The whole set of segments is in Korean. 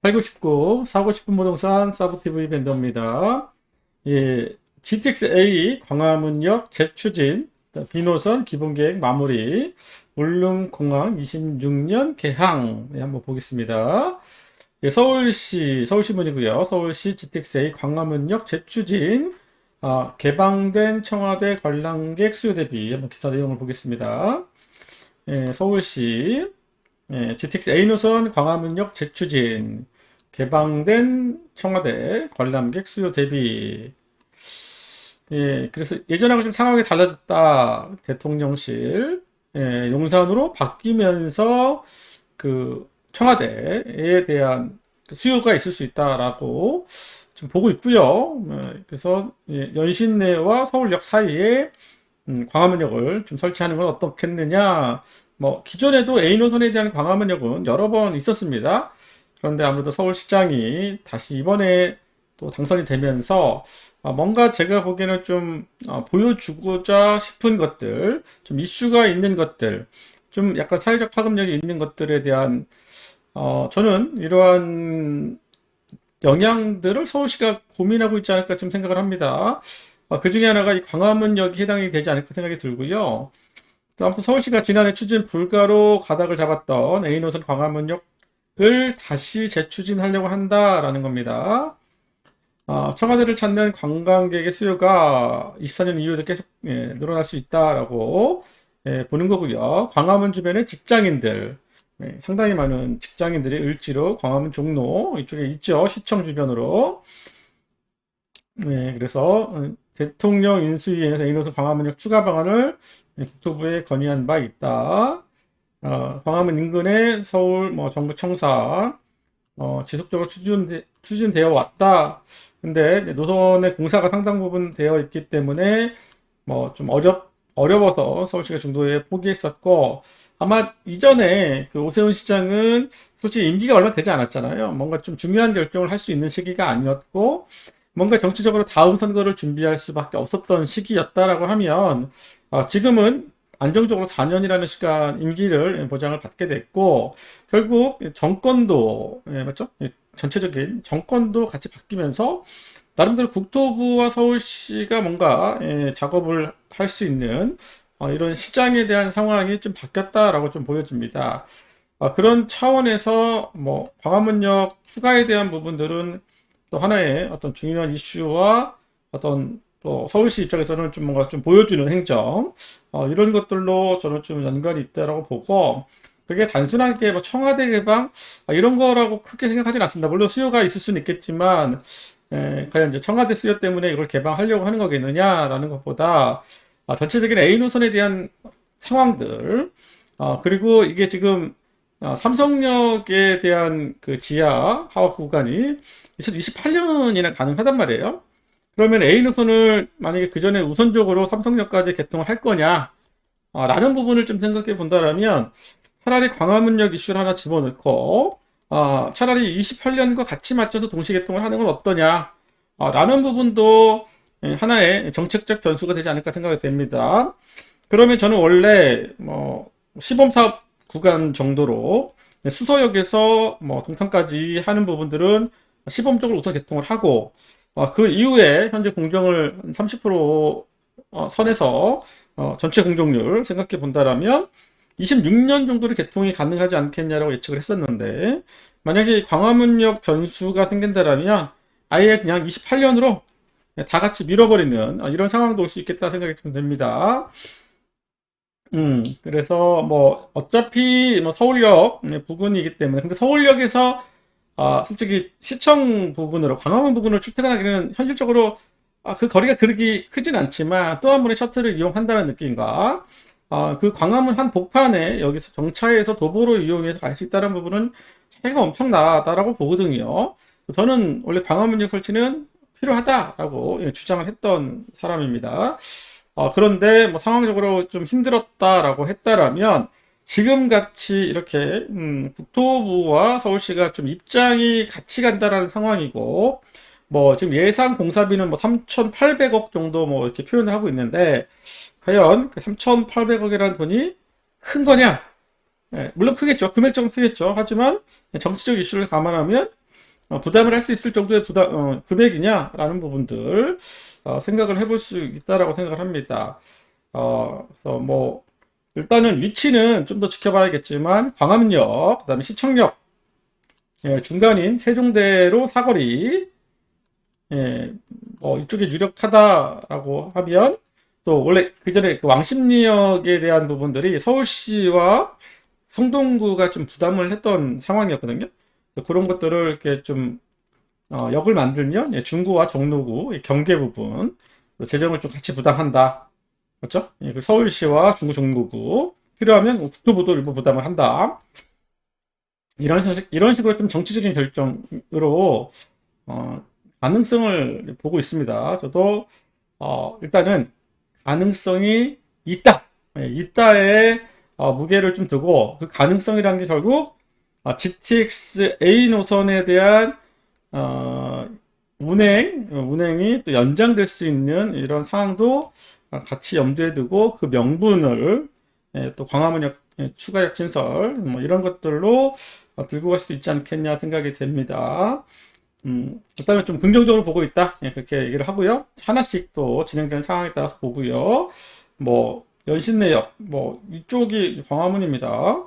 살고 싶고 사고 싶은 부동산 사부TV 밴더입니다. 예, GTX-A 광화문역 재추진 B노선 기본계획 마무리 울릉공항 26년 개항 한번 보겠습니다. 예, 서울시문이고요. 서울시 GTX-A 광화문역 재추진 개방된 청와대 관람객 수요 대비 한번 기사 내용을 보겠습니다. 예, 서울시 GTX-A 노선 광화문역 재추진 개방된 청와대 관람객 수요 대비. 예, 그래서 예전하고 좀 상황이 달라졌다. 대통령실 용산으로 바뀌면서 그 청와대에 대한 수요가 있을 수 있다라고 지금 보고 있고요. 그래서 연신내와 서울역 사이에 광화문역을 좀 설치하는 건 어떻겠느냐. 뭐 기존에도 A 노선에 대한 광화문역은 여러 번 있었습니다. 그런데 아무래도 서울시장이 다시 이번에 또 당선이 되면서 뭔가 제가 보기에는 좀 보여주고자 싶은 것들, 좀 이슈가 있는 것들, 좀 약간 사회적 파급력이 있는 것들에 대한 저는 이러한 영향들을 서울시가 고민하고 있지 않을까 좀 생각을 합니다. 그 중에 하나가 이 광화문역이 해당이 되지 않을까 생각이 들고요. 또 아무튼 서울시가 지난해 추진 불가로 가닥을 잡았던 A노선 광화문역을 다시 재추진하려고 한다라는 겁니다. 청와대를 찾는 관광객의 수요가 24년 이후에도 계속 늘어날 수 있다라고 보는 거고요. 광화문 주변의 직장인들, 상당히 많은 직장인들이 을지로, 광화문 종로 이쪽에 있죠. 시청 주변으로. 그래서 대통령 인수위에서 A노선 광화문역 추가 방안을 국토부에 건의한 바 있다. 광화문 인근의 서울 정부 청사 지속적으로 추진되어 왔다. 근데 노선의 공사가 상당 부분 되어 있기 때문에 좀 어려워서 서울시가 중도에 포기했었고, 아마 이전에 그 오세훈 시장은 솔직히 임기가 얼마 되지 않았잖아요. 뭔가 좀 중요한 결정을 할 수 있는 시기가 아니었고, 뭔가 정치적으로 다음 선거를 준비할 수밖에 없었던 시기였다라고 하면, 지금은 안정적으로 4년이라는 시간 임기를 보장을 받게 됐고, 결국 정권도 맞죠? 전체적인 정권도 같이 바뀌면서 나름대로 국토부와 서울시가 뭔가 작업을 할 수 있는 이런 시장에 대한 상황이 좀 바뀌었다라고 좀 보여집니다. 그런 차원에서 광화문역 추가에 대한 부분들은 또 하나의 어떤 중요한 이슈와 어떤 또 서울시 입장에서는 좀 뭔가 좀 보여주는 행정, 이런 것들로 저는 좀 연관이 있다라고 보고, 그게 단순하게 청와대 개방 이런 거라고 크게 생각하지는 않습니다. 물론 수요가 있을 수는 있겠지만, 과연 이제 청와대 수요 때문에 이걸 개방하려고 하는 거겠느냐라는 것보다 전체적인 A 노선에 대한 상황들, 그리고 이게 지금 삼성역에 대한 그 지하 하와 구간이 2028년이나 가능하단 말이에요. 그러면 A 노선을 만약에 그 전에 우선적으로 삼성역까지 개통을 할 거냐, 라는 부분을 좀 생각해 본다라면 차라리 광화문역 이슈를 하나 집어넣고, 차라리 28년과 같이 맞춰서 동시 개통을 하는 건 어떠냐, 라는 부분도 하나의 정책적 변수가 되지 않을까 생각이 됩니다. 그러면 저는 원래 시범사업 구간 정도로 수서역에서 동탄까지 하는 부분들은 시범적으로 우선 개통을 하고, 그 이후에 현재 공정을 30% 선에서 전체 공정률 생각해 본다라면 26년 정도로 개통이 가능하지 않겠냐라고 예측을 했었는데, 만약에 광화문역 변수가 생긴다라면 아예 그냥 28년으로 다 같이 밀어버리는 이런 상황도 올 수 있겠다 생각이 좀 됩니다. 그래서 어차피 서울역 부근이기 때문에, 근데 서울역에서 솔직히 시청 부근으로 광화문 부근으로 출퇴근하기는 현실적으로 그 거리가 그렇게 크진 않지만 또 한 번의 셔틀을 이용한다는 느낌과 그 광화문 한 복판에 여기서 정차해서 도보로 이용해서 갈 수 있다는 부분은 차이가 엄청나다라고 보거든요. 저는 원래 광화문역 설치는 필요하다라고 주장을 했던 사람입니다. 그런데 상황적으로 좀 힘들었다라고 했다라면 지금같이 이렇게 국토부와 서울시가 좀 입장이 같이 간다라는 상황이고, 지금 예상 공사비는 3,800억 정도 이렇게 표현을 하고 있는데, 과연 그 3,800억이라는 돈이 큰 거냐? 예, 물론 크겠죠. 금액적으로 크겠죠. 하지만 정치적 이슈를 감안하면 부담을 할 수 있을 정도의 금액이냐라는 부분들 생각을 해볼 수 있다라고 생각을 합니다. 그래서 뭐 일단은 위치는 좀 더 지켜봐야겠지만 광화문역, 그다음에 시청역, 예, 중간인 세종대로 사거리, 예, 이쪽에 유력하다라고 하면 또 원래 그 전에 그 왕십리역에 대한 부분들이 서울시와 성동구가 좀 부담을 했던 상황이었거든요. 그런 것들을 이렇게 좀 역을 만들면 예, 중구와 종로구 이 경계 부분 재정을 좀 같이 부담한다. 그렇죠? 예, 그 서울시와 중구 종로구 필요하면 국토부도 일부 부담을 한다. 이런 식으로 좀 정치적인 결정으로 가능성을 보고 있습니다. 저도 일단은 가능성이 있다. 예, 있다에 무게를 좀 두고 그 가능성이라는 게 결국 GTX A 노선에 대한 운행이 또 연장될 수 있는 이런 상황도 같이 염두에 두고 그 명분을 예, 또 광화문역 추가역 진설 뭐 이런 것들로 들고 갈 수도 있지 않겠냐 생각이 됩니다. 일단은 좀 긍정적으로 보고 있다. 예, 그렇게 얘기를 하고요. 하나씩 또 진행되는 상황에 따라서 보고요. 뭐 연신내역 뭐 이쪽이 광화문입니다.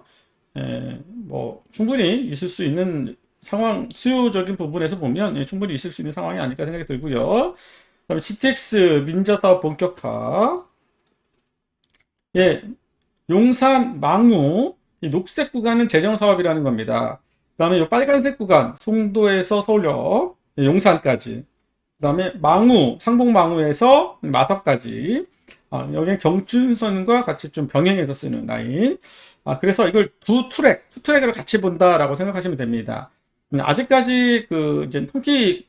예, 뭐 충분히 있을 수 있는 상황 수요적인 부분에서 보면 예, 충분히 있을 수 있는 상황이 아닐까 생각이 들고요. 그다음에 GTX 민자사업 본격화. 예, 용산 망우 이 녹색 구간은 재정 사업이라는 겁니다. 그다음에 이 빨간색 구간 송도에서 서울역 예, 용산까지. 그다음에 망우 상봉망우에서 마석까지. 여기는 경춘선과 같이 좀 병행해서 쓰는 라인. 그래서 이걸 투 트랙으로 같이 본다라고 생각하시면 됩니다. 아직까지 그 이제 통키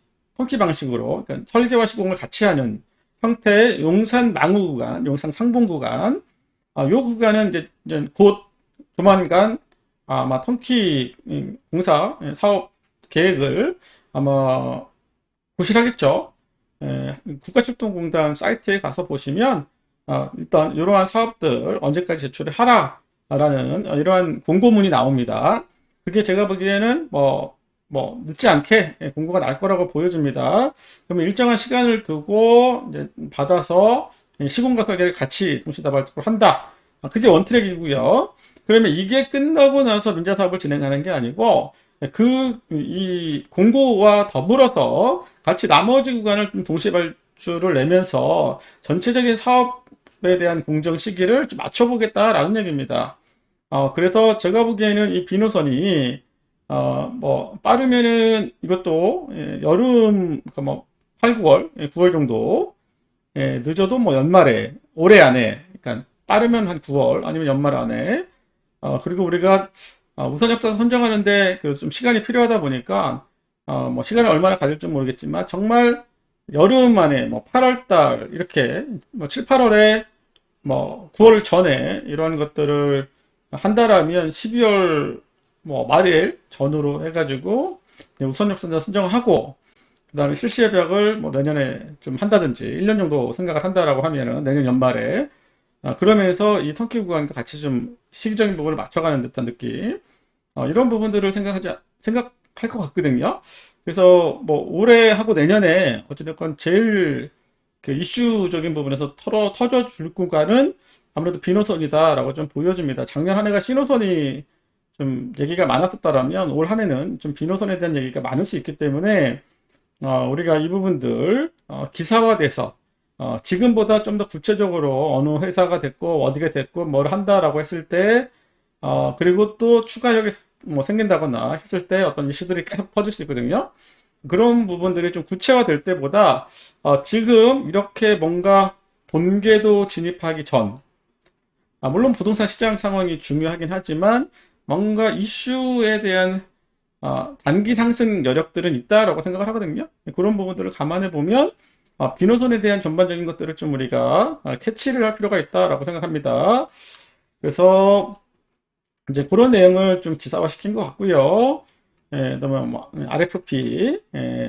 방식으로 그러니까 설계와 시공을 같이 하는 형태의 용산 망우 구간, 용산 상봉 구간. 요 구간은 이제 곧 조만간 아마 터키 공사 사업 계획을 아마 고시하겠죠. 국가출동공단 사이트에 가서 보시면 일단 이러한 사업들 언제까지 제출을 하라라는 이러한 공고문이 나옵니다. 그게 제가 보기에는 뭐 늦지 않게 공고가 날 거라고 보여집니다. 그러면 일정한 시간을 두고 이제 받아서 시공과 설계를 같이 동시다발적으로 한다. 그게 원트랙이고요. 그러면 이게 끝나고 나서 민자 사업을 진행하는 게 아니고 이 공고와 더불어서 같이 나머지 구간을 좀 동시에 발주를 내면서 전체적인 사업에 대한 공정 시기를 좀 맞춰보겠다라는 얘기입니다. 그래서 제가 보기에는 이 비노선이 뭐 빠르면은 이것도 여름 그러니까 뭐 8, 9월, 9월 정도 늦어도 뭐 연말에 올해 안에 그러니까 빠르면 한 9월 아니면 연말 안에 그리고 우리가 우선 역사 선정하는데 좀 시간이 필요하다 보니까 뭐 시간을 얼마나 가질지 모르겠지만 정말 여름 안에 뭐 8월 달 이렇게 뭐 7, 8월에 뭐 9월 전에 이런 것들을 한다라면 12월 뭐 말일 전후로 해가지고 우선 역사 선정하고 그다음에 실시 협약을 뭐 내년에 좀 한다든지 1년 정도 생각을 한다라고 하면은 내년 연말에 그러면서 이 터키 구간과 같이 좀 시기적인 부분을 맞춰가는 듯한 느낌. 이런 부분들을 생각할 것 같거든요. 그래서 뭐 올해 하고 내년에 어찌됐건 제일 그 이슈적인 부분에서 터져줄 구간은 아무래도 비노선이다라고 좀 보여집니다. 작년 한 해가 신호선이 좀 얘기가 많았었다라면 올 한 해는 좀 비노선에 대한 얘기가 많을 수 있기 때문에 우리가 이 부분들 기사화돼서 지금보다 좀 더 구체적으로 어느 회사가 됐고 어디가 됐고 뭘 한다라고 했을 때 그리고 또 추가적이 뭐 생긴다거나 했을 때 어떤 이슈들이 계속 퍼질 수 있거든요. 그런 부분들이 좀 구체화될 때보다 지금 이렇게 뭔가 본궤도 진입하기 전 물론 부동산 시장 상황이 중요하긴 하지만 뭔가 이슈에 대한 단기 상승 여력들은 있다라고 생각을 하거든요. 그런 부분들을 감안해 보면 비노선에 대한 전반적인 것들을 좀 우리가 캐치를 할 필요가 있다라고 생각합니다. 그래서 이제 그런 내용을 좀 기사화 시킨 것 같고요. 그다음에 뭐 RFP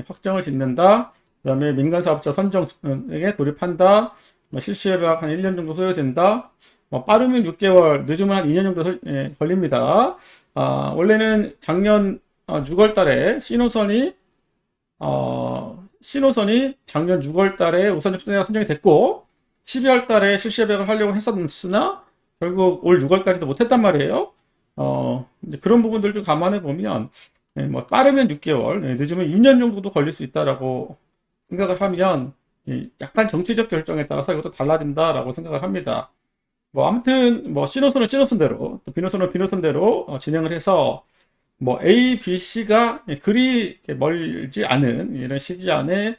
확정을 짓는다. 그다음에 민간 사업자 선정에 돌입한다. 뭐 실시예약 한 1년 정도 소요된다. 뭐 빠르면 6개월, 늦으면 한 2년 정도 걸립니다. 원래는 작년 6월 달에 신호선이 작년 6월 달에 우선 접수가 선정이 됐고 12월 달에 실시 예약을 하려고 했었으나 결국 올 6월까지도 못했단 말이에요. 이제 그런 부분들 좀 감안해 보면 뭐 빠르면 6개월, 늦으면 2년 정도도 걸릴 수 있다라고 생각을 하면 약간 정치적 결정에 따라서 이것도 달라진다라고 생각을 합니다. 뭐 아무튼 뭐 신호선은 신호선대로 또 비노선은 비노선대로 진행을 해서 뭐 A, B, C가 그리 멀지 않은 이런 시기 안에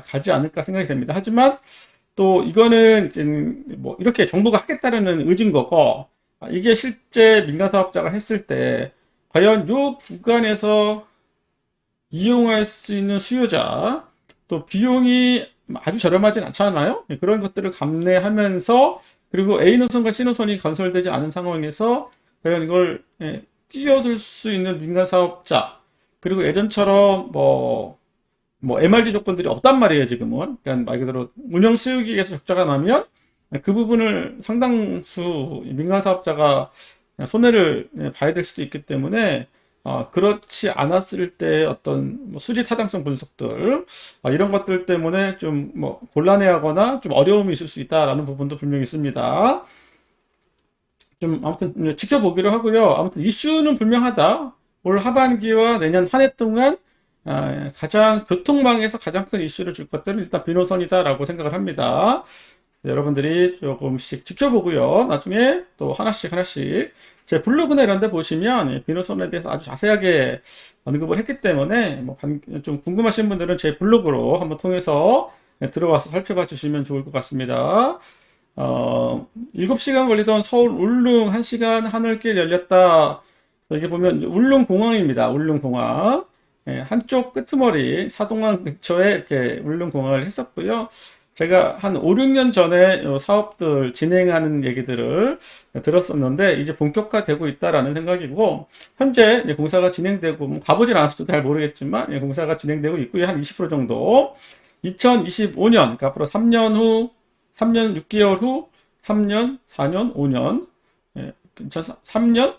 가지 않을까 생각이 됩니다. 하지만 또 이거는 뭐 이렇게 정부가 하겠다는 의지인 거고 이게 실제 민간 사업자가 했을 때 과연 요 구간에서 이용할 수 있는 수요자 또 비용이 아주 저렴하진 않잖아요. 그런 것들을 감내하면서 그리고 A노선과 C노선이 건설되지 않은 상황에서 과연 이걸 뛰어들 수 있는 민간 사업자 그리고 예전처럼 뭐 MRG 조건들이 없단 말이에요 지금은. 그러니까 말 그대로 운영 수익에서 적자가 나면 그 부분을 상당수 민간 사업자가 손해를 봐야 될 수도 있기 때문에 그렇지 않았을 때 어떤 뭐 수지 타당성 분석들 이런 것들 때문에 좀 뭐 곤란해하거나 좀 어려움이 있을 수 있다라는 부분도 분명히 있습니다. 좀 아무튼 지켜보기로 하고요. 아무튼 이슈는 분명하다. 올 하반기와 내년 한 해 동안 가장 교통망에서 가장 큰 이슈를 줄 것들은 일단 비노선이다라고 생각을 합니다. 여러분들이 조금씩 지켜보고요. 나중에 또 하나씩 제 블로그나 이런 데 보시면 비노선에 대해서 아주 자세하게 언급을 했기 때문에 뭐 좀 궁금하신 분들은 제 블로그로 한번 통해서 들어와서 살펴봐 주시면 좋을 것 같습니다. 7시간 걸리던 서울 울릉 1시간 하늘길 열렸다. 여기 보면 울릉공항입니다. 울릉공항. 한쪽 끄트머리 사동항 근처에 이렇게 울릉공항을 했었고요. 제가 한 5, 6년 전에 요 사업들 진행하는 얘기들을 들었었는데 이제 본격화되고 있다라는 생각이고 현재 공사가 진행되고 뭐 가보질 않았어도 잘 모르겠지만 공사가 진행되고 있고요. 한 20% 정도 2025년 그러니까 앞으로 3년 후 3년 6개월 후 3년 4년 5년 3년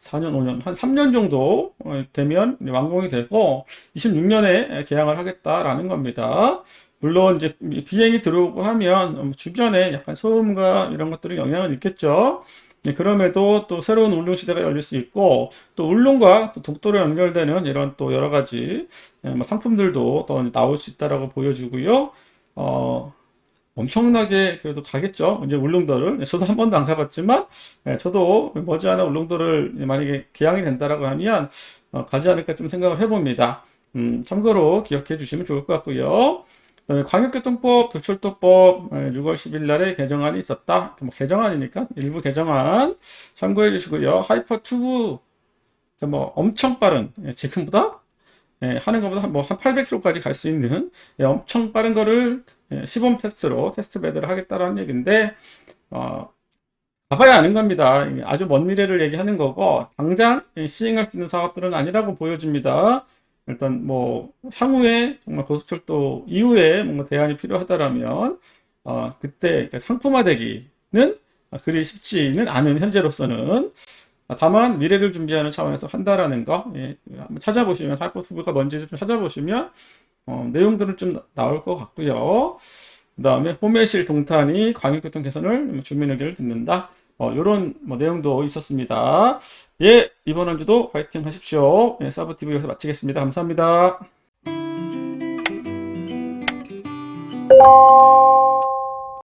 4년 5년 한 3년 정도 되면 완공이 되고 26년에 개항을 하겠다라는 겁니다. 물론 이제 비행이 들어오고 하면 주변에 약간 소음과 이런 것들이 영향은 있겠죠. 그럼에도 또 새로운 울릉 시대가 열릴 수 있고 또 울릉과 또 독도로 연결되는 이런 또 여러 가지 뭐 상품들도 또 나올 수 있다라고 보여주고요. 엄청나게 그래도 가겠죠. 이제 울릉도를 저도 한 번도 안 가봤지만 저도 머지않아 울릉도를 만약에 개항이 된다라고 하면 가지 않을까 좀 생각을 해봅니다. 참고로 기억해 주시면 좋을 것 같고요. 그다음에 광역교통법, 도철도법 6월 10일 날에 개정안이 있었다. 뭐 개정안이니까 일부 개정안 참고해 주시고요. 하이퍼 튜브 뭐 엄청 빠른 지금보다 하는 것보다 뭐 한 800km까지 갈 수 있는 엄청 빠른 거를 시범 테스트로 테스트 배드를 하겠다라는 얘기인데 가봐야 아는 겁니다. 아주 먼 미래를 얘기하는 거고 당장 시행할 수 있는 사업들은 아니라고 보여집니다. 일단 뭐 향후에 정말 고속철도 이후에 뭔가 대안이 필요하다라면 그때 상품화되기는 그리 쉽지는 않은 현재로서는 다만 미래를 준비하는 차원에서 한다라는 거 한번 찾아보시면 하이퍼튜브가 뭔지 좀 찾아보시면 내용들은 좀 나올 것 같고요. 그 다음에 호매실 동탄이 광역교통 개선을 주민 의견을 듣는다. 이런 뭐 내용도 있었습니다. 예, 이번 한 주도 화이팅 하십시오. 사브TV 여기서 마치겠습니다. 감사합니다.